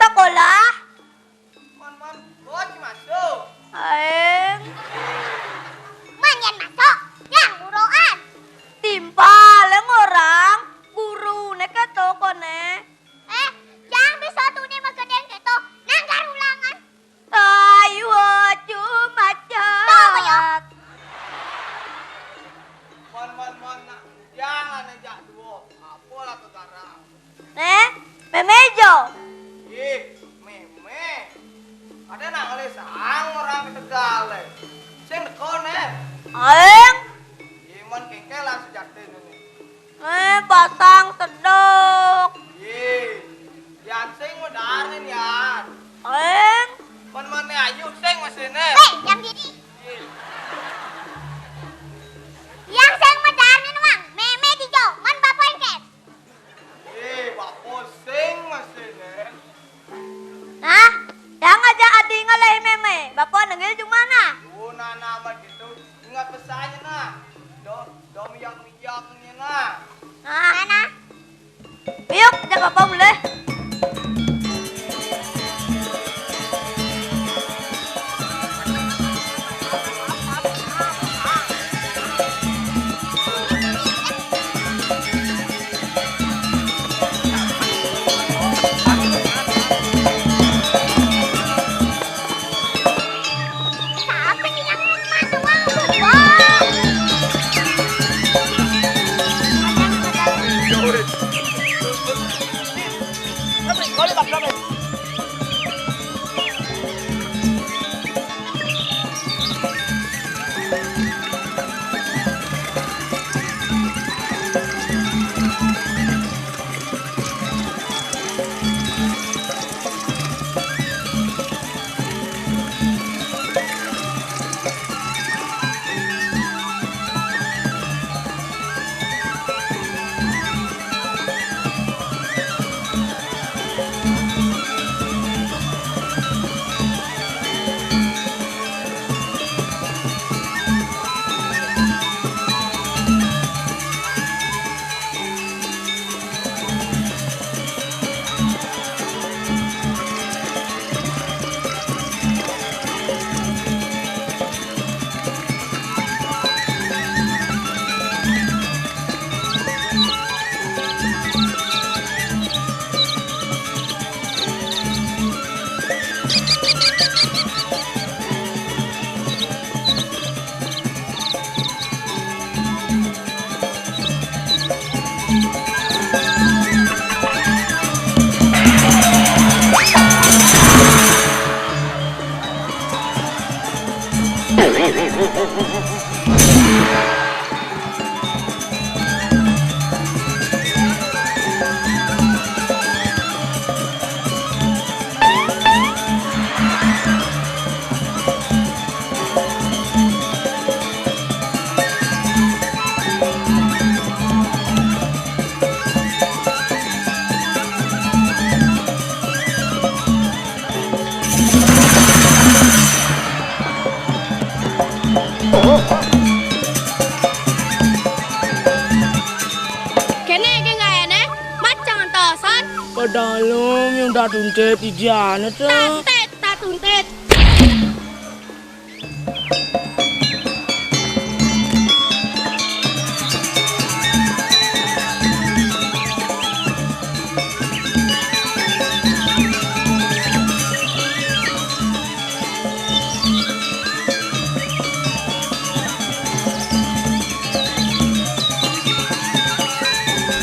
sekolah? Man, bos masuk. Aeng, Manyan masuk, yang buroan. timpaleng orang guru nek keto kone. Jangan bisa tuh nih mageden gitu. Nanggar ulangan. Tayo cuma Tahu ya? cat. Man, nak. Jangan aja dua. Apalah sekarang. Memejo. Meme. Ada nang lesang orang ke Tegal. Sing dekone. Aeng, Man kengkelan sejatin ini. batang sedok. Yan sing modarin yan. Aeng, Man ayu sing mesine. Yang gini. Yang saya medarin mang, meme dijo, man bapak iket. Bapak sing mesine. nah, yang aja adi ngaleh meme. Bapak nenggil jung mana? Nana mah gitu. Ingat pesannya nah. Dom yang nah. Nah, yuk, jaga bapak mulai. Siapa nih yang matu mang? Kene ke ngayane macang antosan Padahal yung datuntet idiana to. tatet tatuntet.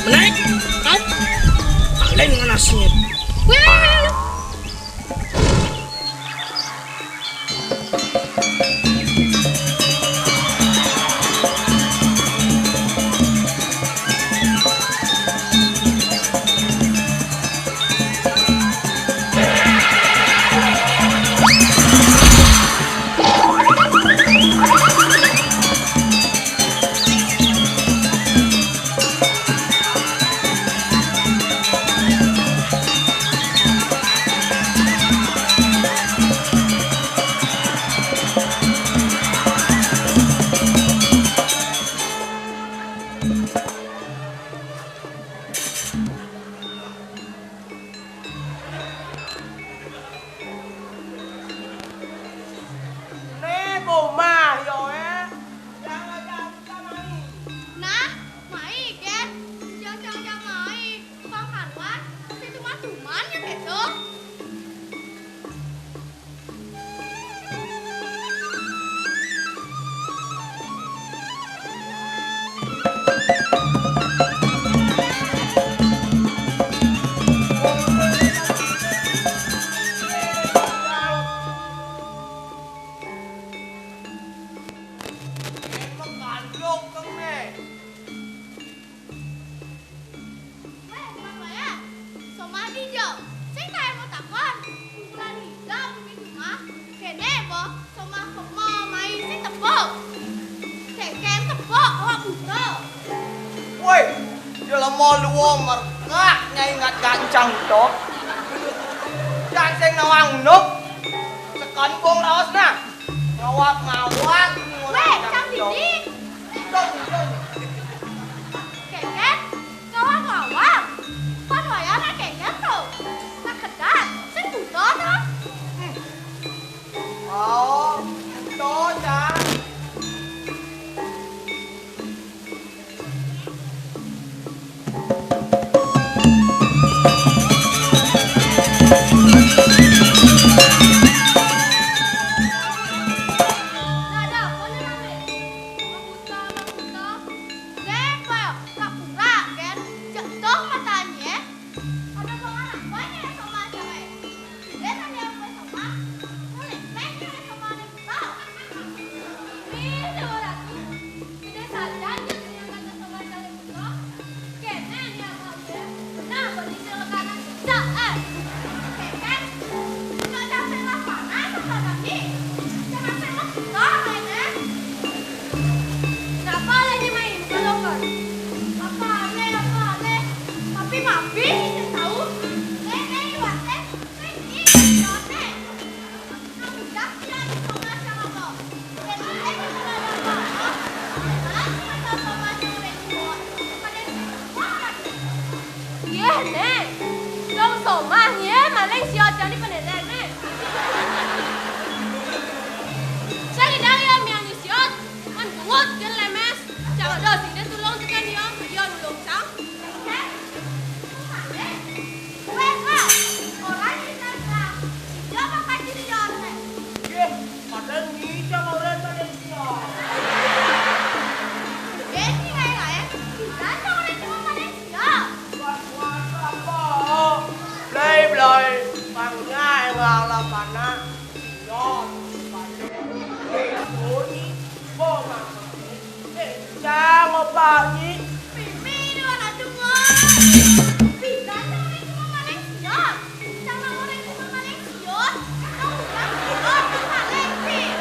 Menaik, kau. Kalian nganasnya. Wah, keso. Emang kandung kang nih. Weh, Mama ya. Somadi jo. Saya kayak mau takon. Bulan hilang begitu mah. Kene bo, sama kemo main si tepuk. Keken tepuk, awak buta. Woi, dia lemah luo merkak ingat gancang toh. Dan sing nawang nuk. Sekon bong laos nah. Ngawak. Weh, cang didi. Dong. Keken, ngawak-ngawak. Kan waya nak keken tuh. Nak kedat, sing buta tuh. Oh, toh cang. Nada, boleh rame. Mabuta. Lepa, kapura, kan? Jatuh matanya. Ada bang anak banyak yang sama cewek. Dia tanya apa sama? Boleh, pengen sama ada buta. Ini dua ratus. Tidak saja dia yang kata sama cewek buta. Kene dia mau dia. Nah, boleh jalan kanan. Jangan. Keken, nggak sampai lapangan sama tadi. Jangan sampai buta, mainnya. Kenapa lagi main kalau kan? Apa ale? Tapi mapi tidak tahu. Wate, ini jote. Kamu jangan sama sama lo. Jadi kita ada apa? Kita sama sama buat. Pada Iya nih. Dong somanya Malaysia jadi penelek nih. Saya dari yang isiot, kan buat kan lemes. Jangan dah sini tolong tekan dia tolong sang. Orang ini tak dia pakai diri jorne. Padahal ngita mau renta dia. Ini kayak kita orang itu Malaysia. Play. Pangai ngala pana. Yon. Ini boma. Jangan pagi. Mimi ni orang tunggu. Kita orang itu Malaysia. Sama orang itu Malaysia. Tahu tak? Orang Malaysia.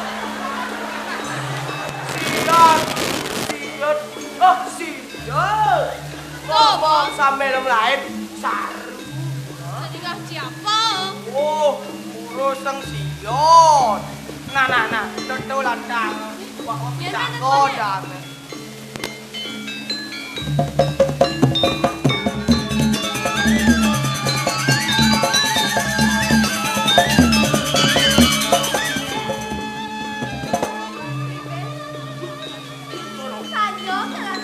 Siot. Oh, siot. Ngomong sampai dalam lain. Saru. Sedikah siapa? Oh, urus sang siot. Nah, tentu landang. Wah, Biar tak mana godang. Saja kalau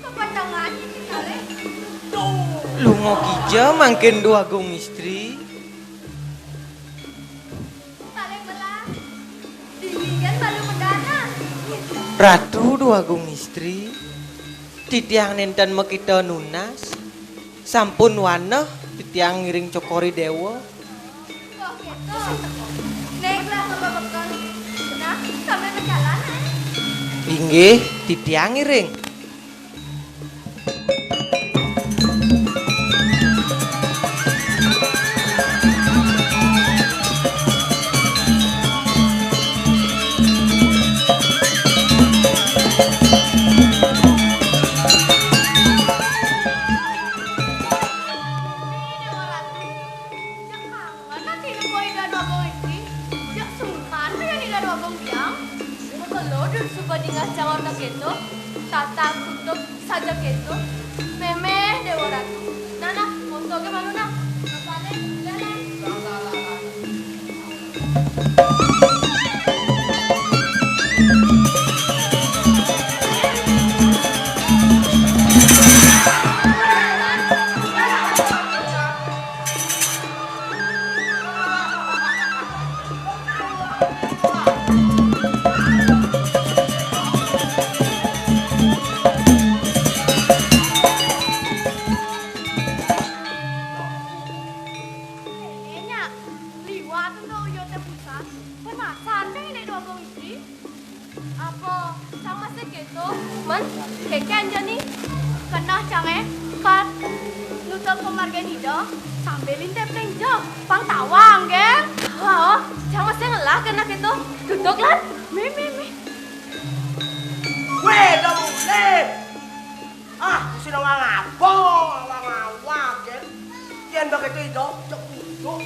kepanjangan kita le. Lungo kija mangkin dua gong istri. Saling belah. Dingin baru mendana. Ratu dua gong istri. Titiang nenten mekita nunas. Sampun waneh titiang ngiring cokori dewa. Kok gitu? Naiklah sama bekal. Nah, sampai berjalan. Inggih titiang ngiring. Tatang tutup saja gitu. Memeh dewa ratu. Nana, foto ke malu nak? Napale, jalan. dong kemargen hido, sambilin tepleng jo, pang tawang, gen. Oh, jangan sengelah kena itu. Duduk lan, mi. Weh, dah boleh. Sino nga ngabo, ngawag, gen. Yan ba kayo ito? Bengong,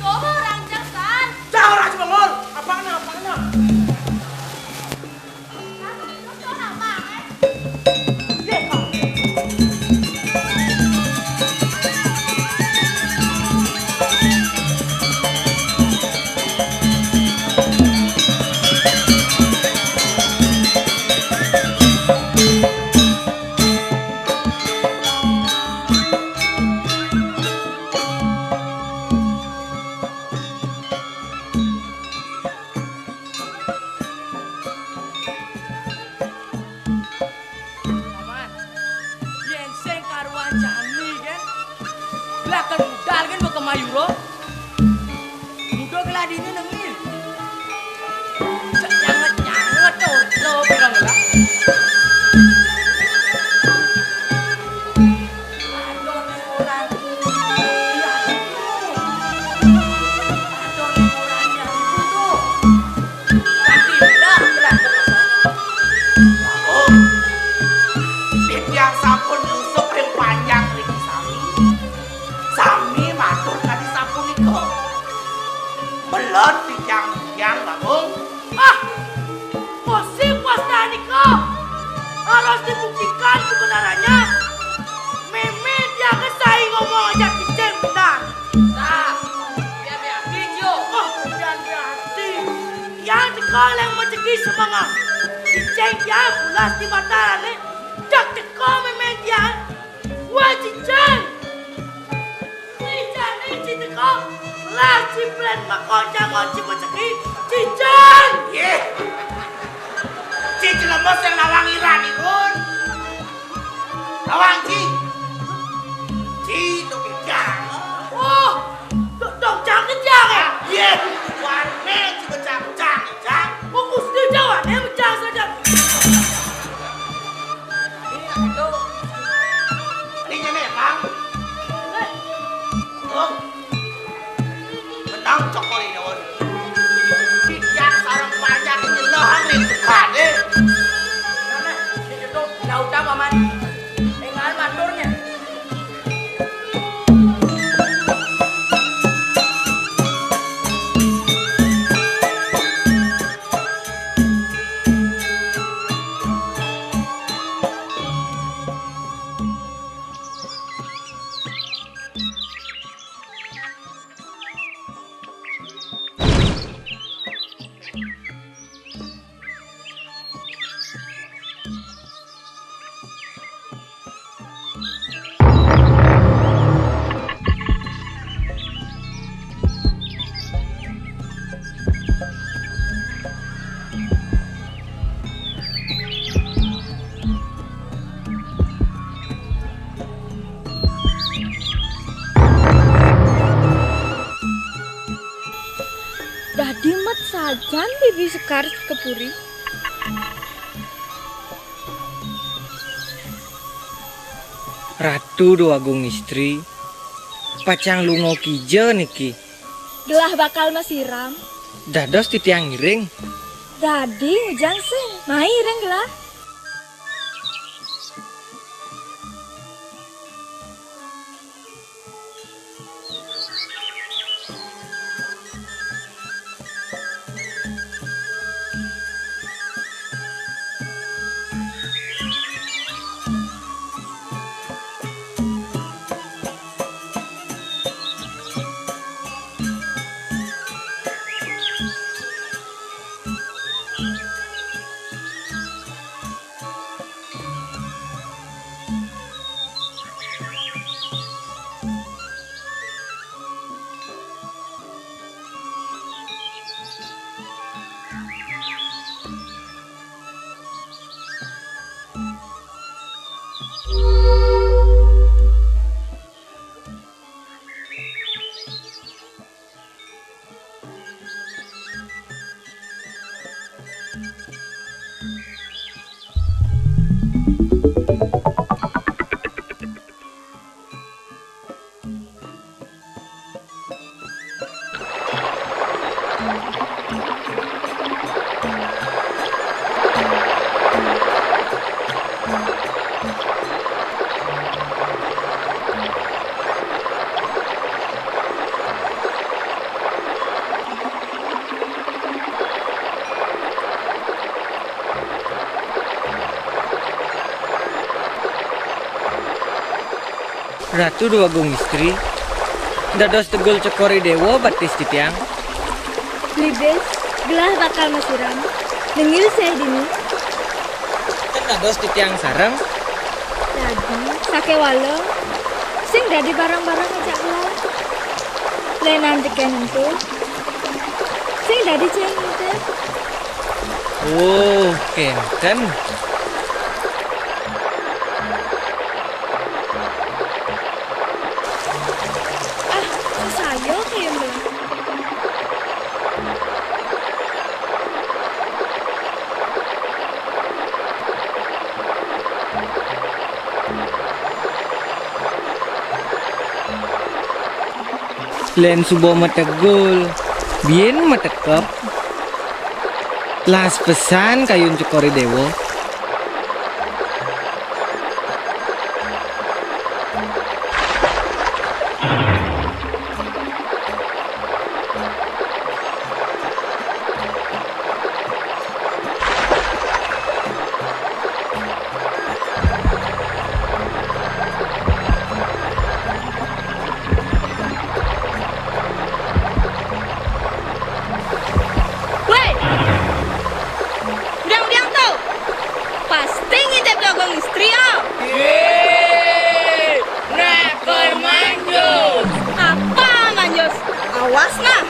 coba orang jasan. Jangan rasa bengol. Apaan? Mayuro, mudo keladi ini nengil. Jangan tuh, bilang lah. Yang sampun lusuk yang panjang riki sami matur kadi sapunika melon dijang bangun musik wastanika harus dibuktikan kebenarannya. Meme dia kesai ngomong aja kiceng benar. Nah, biar-biar jo. Biar-biar yang sekolah yang mencegi semangat kiceng dia bulas di mata le jak teko meme dia wajiceng kau lah ciplen makanya ngoci mencegi cicen. Ye, cicen lemes yang nawang irani pun. Nawang ci tuh kejang. Oh, dok jangan kejang ya? Ye, warne ci kejang. Fokus di Jawa, dia kejang saja. Ini itu. Ini memang. Oh. Nang cokoli daun. Yang sarang panjang ini lohan nih kade. Nana, itu daun paman. Engal mandornya. Dadi mat sajan bibi sekar kepuri. Ratu do agung istri. Pacang lungo kijo niki. Gelah bakal masiram. Dados titiang ngiring. Dadi ujang sing. Mai ireng gelah. Ratu dua gong istri. Dados tegul cekori dewo batis titiang. Libes, gelah bakal masiram. Dengil saya dini. Kan dados titiang sareng. Jadi, sake walo. Sing dadi barang-barang ngajak gelah. Lain nanti kenentu. Sing dadi ceng itu. Oh, kenten. Sayo kayak belah. Len subo metegul. Bien metekep. Las pesan kayun cekori dewo. Woi! Udah tuh. Pasti ngintip dogong istri oh. Nakor manjus. Apa manjos? Awas nah.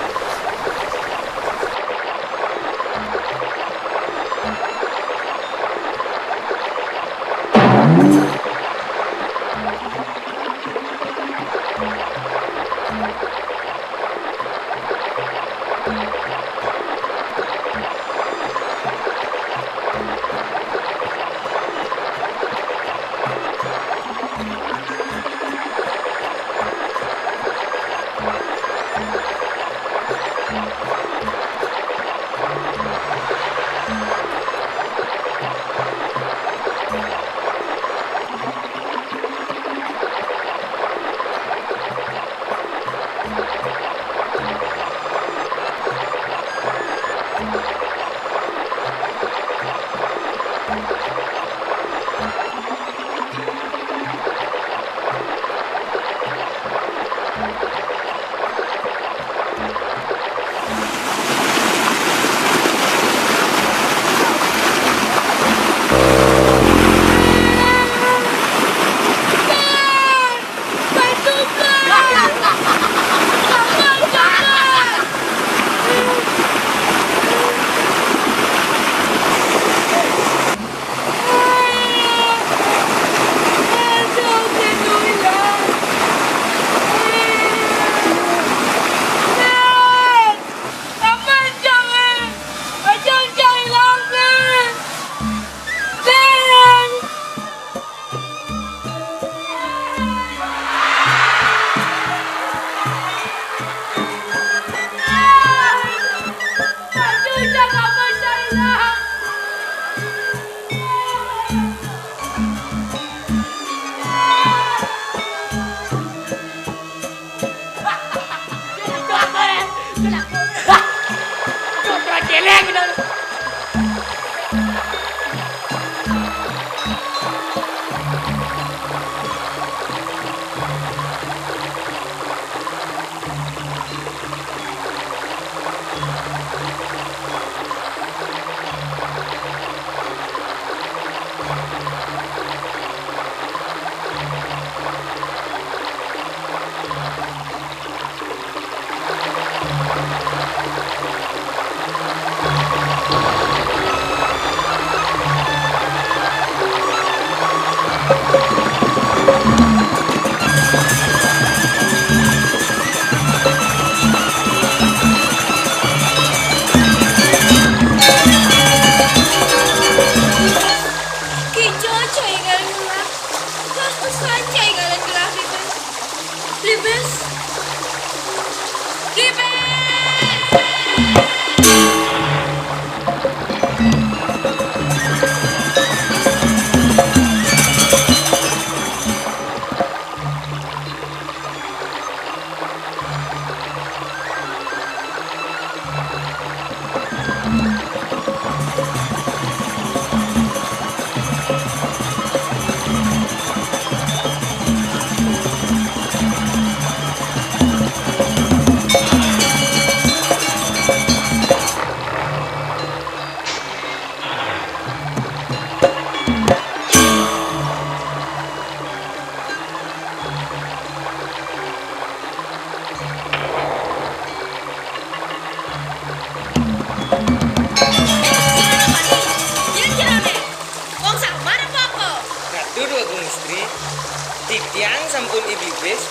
Titiang sampun iblis.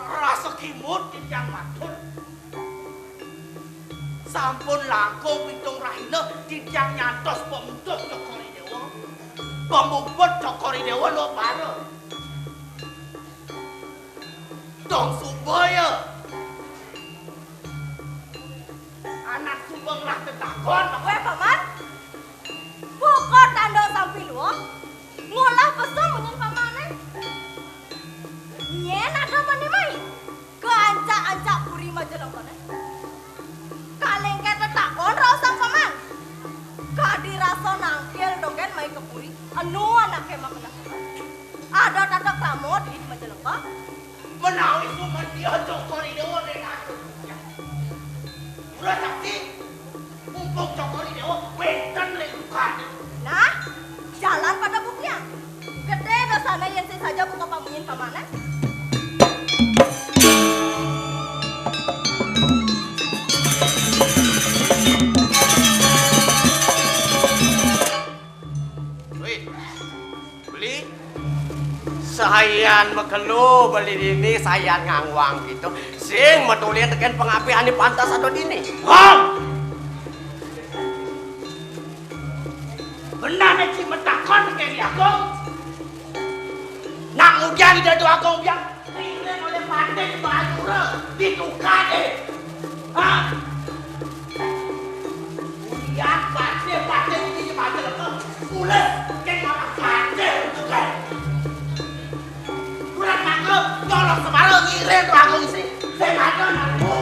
Rasa kimut Titiang matur. Sampun langkung pitung rahina Titiang nyantos pemudut Cokori Dewa. Pemuput Cokori Dewa lo para. Dong supaya anak subenglah tetakon. Kowe paman? Pokok tanda sampai lu. Ngolah pesan menyen pamane. Nyen ada mani mai. Keancak-ancak puri majelang kone. Kaleng kata takon rasang paman. Kadi rasa nangkil dogen mai ke puri. Anu anaknya makna. Ada tatak tamu di majelang kok. Menawi suman dia Cokori Dewa dengan udah sakti. Mumpung Cokori Dewa benten lekukan. Nah, jalan pada buknya. Gede dosanya yang saja buka pamunyin pamane. Beli sayan makelu beli dini sayan ngangwang gitu sing metulian tekan pengapian di pantas atau dini Wah! Benar nih mentakon kayak dia kong. Nang ujian dia tuh aku yang ringan oleh pandai bajura ditukar deh. Hah? Ujian pandai ini pandai lho. Mulai kayak orang pandai tukar. Kurang mangga tolong semarang ngirim tuh aku isi. Saya ada aku.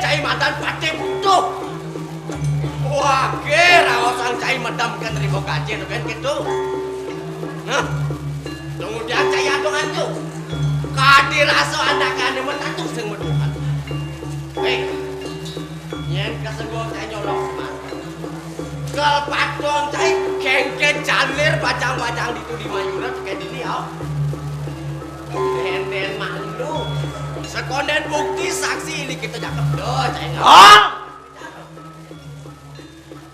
Cai mantan pati butuh. Wah, ke rawasan cai medam kan ribu kaji tu kan gitu. Nah, kemudian cai antung-antung. Kadi rasa anak-anak menantu sing meduhan. Hei, nyen kesenggol cai nyolok semar. Kel patong cai kengken jalir bacang-bacang ditu di mayura kayak dini au. Den malu. Sekonden bukti saksi ini kita cakep doh, cai Oh!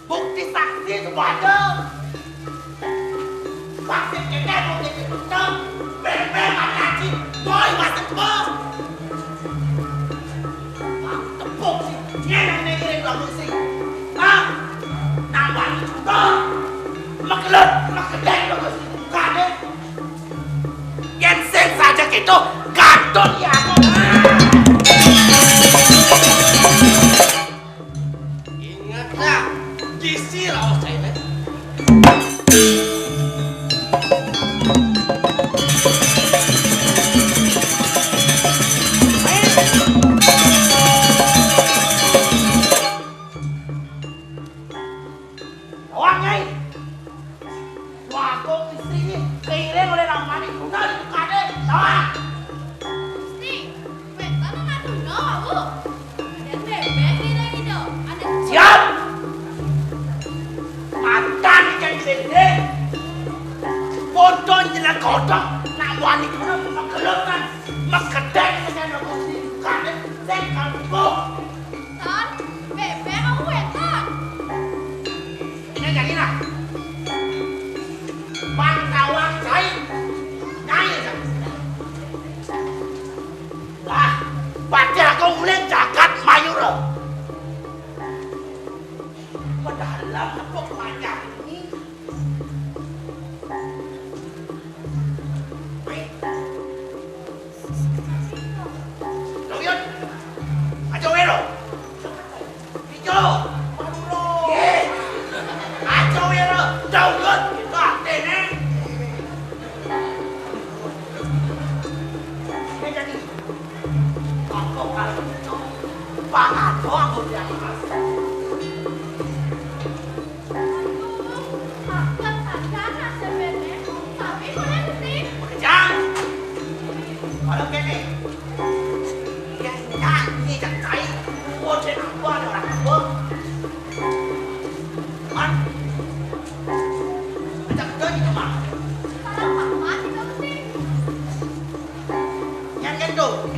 Bukti saksi itu ada. Saksi kita bukti itu betul. Bener mataci, boy masih tebal. Tepuk sih, nyenang ngirim lalu sih. Ah, tambah itu makelut, makedek lalu sih. Kade, gensen saja gitu, gantung ya aku. Ingatlah, gizi rawas cai teh. Orangnya Wah, kok istri ini keiring oleh ramani. Udah itu kade, tawa. Sti, pangan doang udah. Kejang. Kalau kene. Ya nyanyi jangan cai. Buat apa orang apa? Man. Ajak dia di rumah. Yang kendo.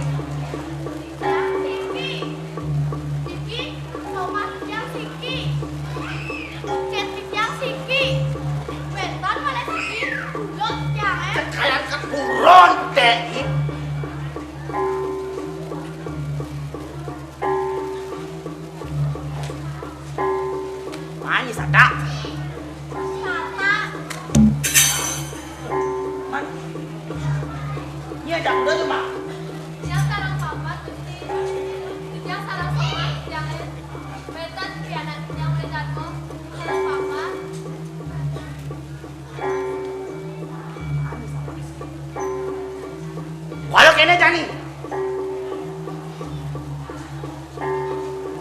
Kayak keburon deh. Mana sada? Man. Ini ada udah cuma. Walau kene jani.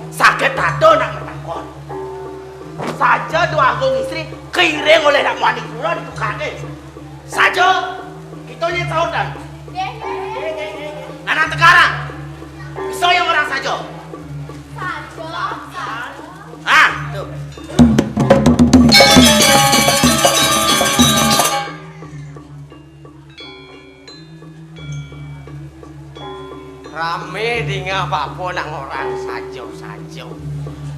Sakit tato nak metakon. Saja dua agung istri kiring oleh nak mandi bulan itu kade. Saja itu ni saudan. Anak sekarang. Bisa yang orang saja. Ah, tu. Rame dengan apa nang orang sajo.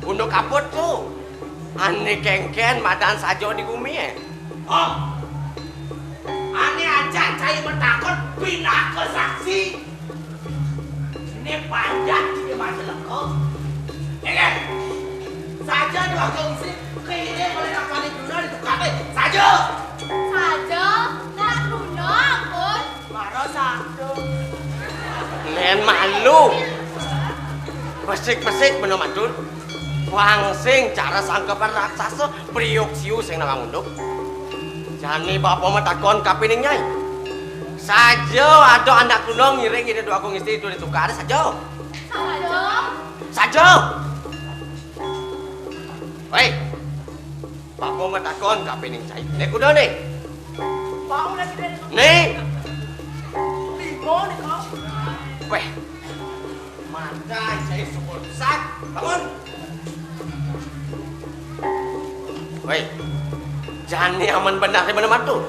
Untuk kaput tu, ane kengken madan sajo di bumi Oh, ane aja cai bertakut pindah ke saksi. Ini panjat di masalah kau. Saja dua kau isi kirim oleh nak panik dulu di tukar saja. Nak lunak pun. Marah satu. Nen malu. Pesik-pesik bener madun. Wangsing cara sangkepan raksasa priuk siu sing nang ngunduk. Jani bapak metakon kapining nyai. Saja ada anak kunong ngiring ide dua kong istri itu ditukar saja. Saja. Hei. Bapak metakon kapining nyai. Nek kuda nih. Bau lagi deh. Nih. Limo nih kau. Weh. Mata saya sebut sak. Bangun. Weh. Jani aman benar di mana matu.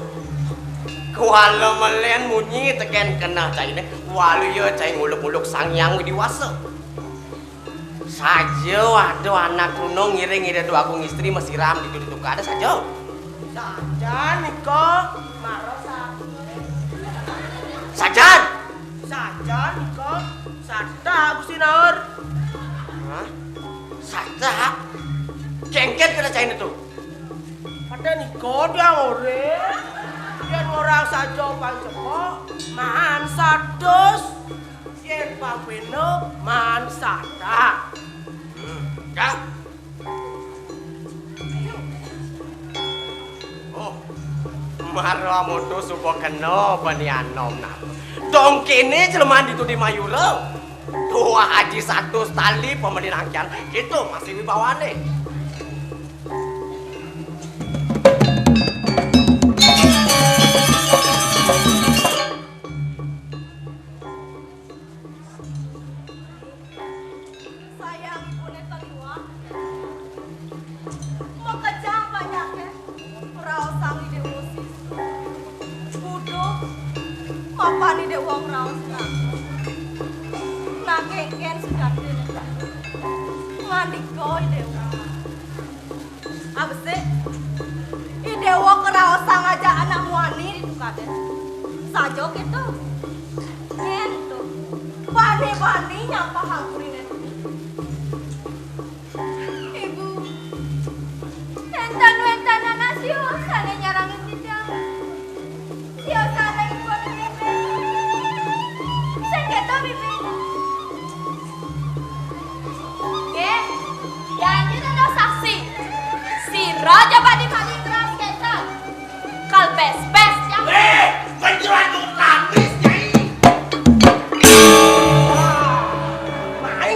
Kuala melen munyi teken kena cai ne. Walu ya cai nguluk-nguluk sang yang diwasa. Saja ada anak gunung ngiring ide dua agung istri mesiram di tukar ada saja. Sajan Niko, marah satu. Sajan. Sajan Niko, sada Gusti Naur. Hah? Sada. Kengket kena cai itu. Pada Niko dia ngore. Dia orang saja pancepo, man sados. Yen paweno man sada. Ya. Oh. Marah moto supo kena banianom na. Dong kene jelema ditu di Mayura. Dua haji satu tali pemerintah gitu masih wibawane. Apa nih dek uang raus lah? Nah kengken sudah deh. Mandi koi dek uang. Apa sih? Ide uang kerawasan aja anak wani itu kade. Sajo gitu. Nyentu. Bani nyapa hangkurin itu. Ibu. Entan anak sana nyarangin tidak. Sana ibu ada bebe. Saya nggak tahu bebe. Oke, janji ada saksi. Si Raja Badi Badi keras kita. Kalbes yang. Menjual tuh nangis nyai. Mahal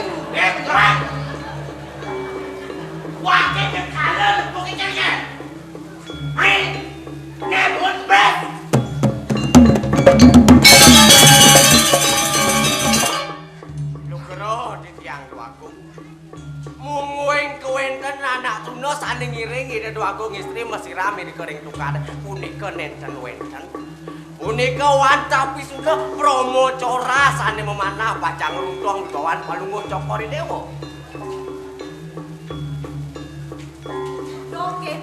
Agung. Mungguing kewenten anak tuna sane ngiringi Dadu Agung istri masih rame di kering tukar. Punika nenten wenten. Punika wancapi sudah promo cora sane memanah bacang runtuang gawan palungo cokori dewo.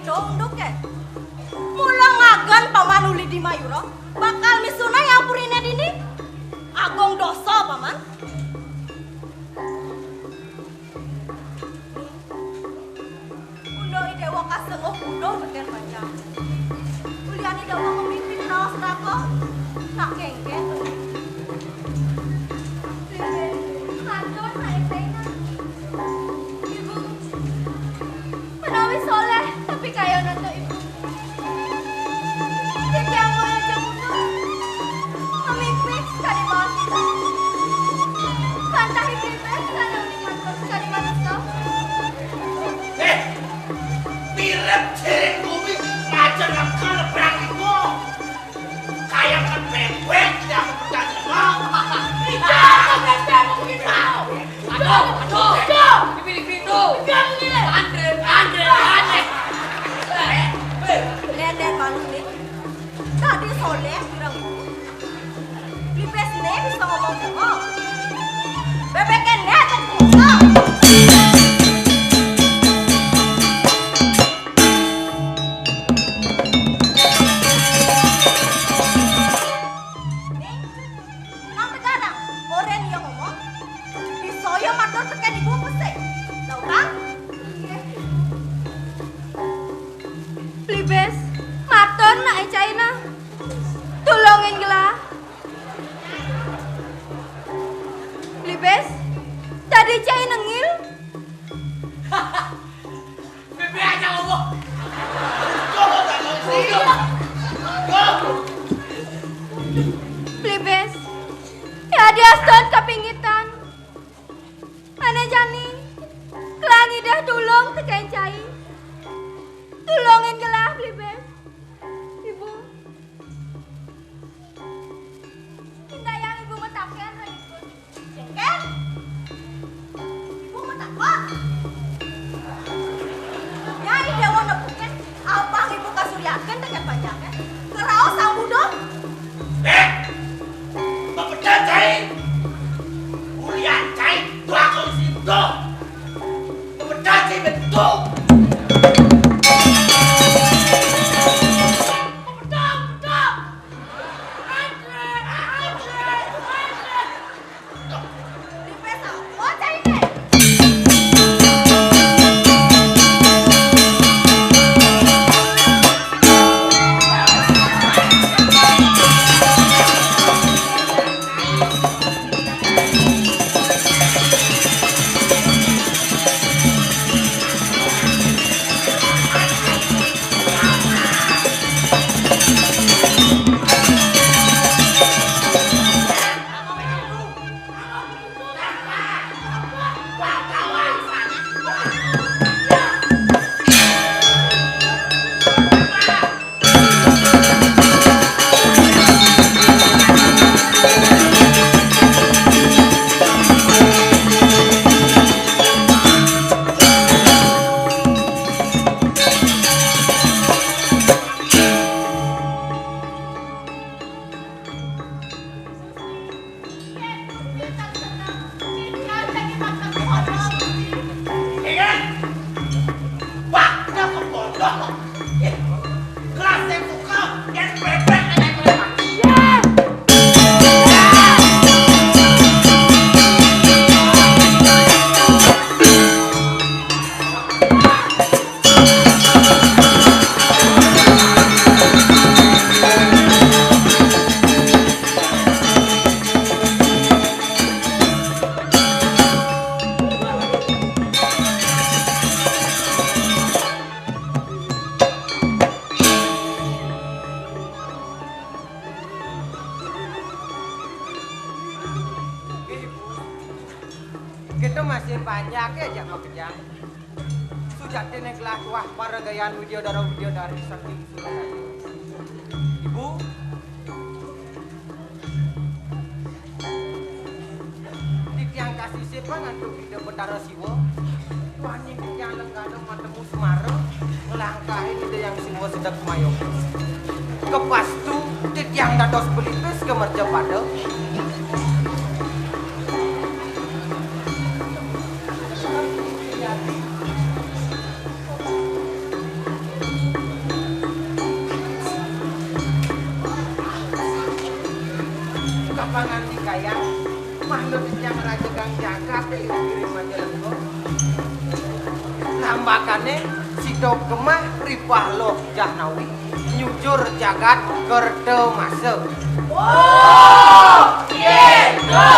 Doke. Mula ngagan Paman Uli di Mayuro bakal misuna yang purine dini. Agong dosa Paman. Undo idewa kasengok undo beken panjang. Uliani dawa memimpin naos rako. Tak kengken. Kantor naik Zainal. Ibu, menawi soleh tapi kaya nonton ibu. Jadi yang mau aja mundur, memimpin sekali bawah kita. Pantai bebas karena unikmat sekali manusia. Pirep cirik bumi aja nakal berani ko. Kayak kan bebek tidak aku percaya sama. Aduh. Dipilih itu. Andre. Nenden manus nih. Tadi soleh bilang Lipes nih bisa ngomong sama. Bebeknya nih terpusat. Plibes, maton nak China. Tolongin gelah. Plibes, tadi China nengil. Bebek aja ngomong. Plibes, ya dia ston kepingitan. Mana jani, kelangi dah tulung tekan cai. Tulungin gelah, Plibes. Ibu. Indah yang ibu metakan, ibu. Jengkel. Ibu metakwa. Ya ide wono bukan abang ibu kasuryakan dengan banyaknya. Keraos sang budok. Bapak cai. Ulian cai, dua kali situ. Bapak cai betul. Kita masih banyak aja pekerjaan. Sudah teneklah wah para gayaan video dari saking Surabaya. Ibu, di tiang kasih siapa ngantuk video Betara Siwa? Wani yang lenggana matemu Semarang, ngelangkahin ide yang Siwa sedang kemayong. Kepas tu, yang dados pelipis ke merja pada. Kapangan dikaya, makhluk yang raja gang jaga kirim aja lengko. Lambakannya si dok kemah ripah loh jahnawi, nyujur jagat kerde masuk. Oh, gitu.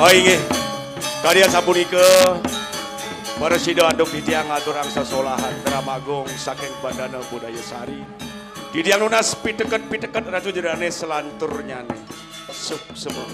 Oh inge, kalian sapunika Meresida anduk ditiang atur angsa solahan Dramagung saking Bandana Budaya Sari. Ditiang lunas piteket ratu jerane selanturnya nih. Sup semua.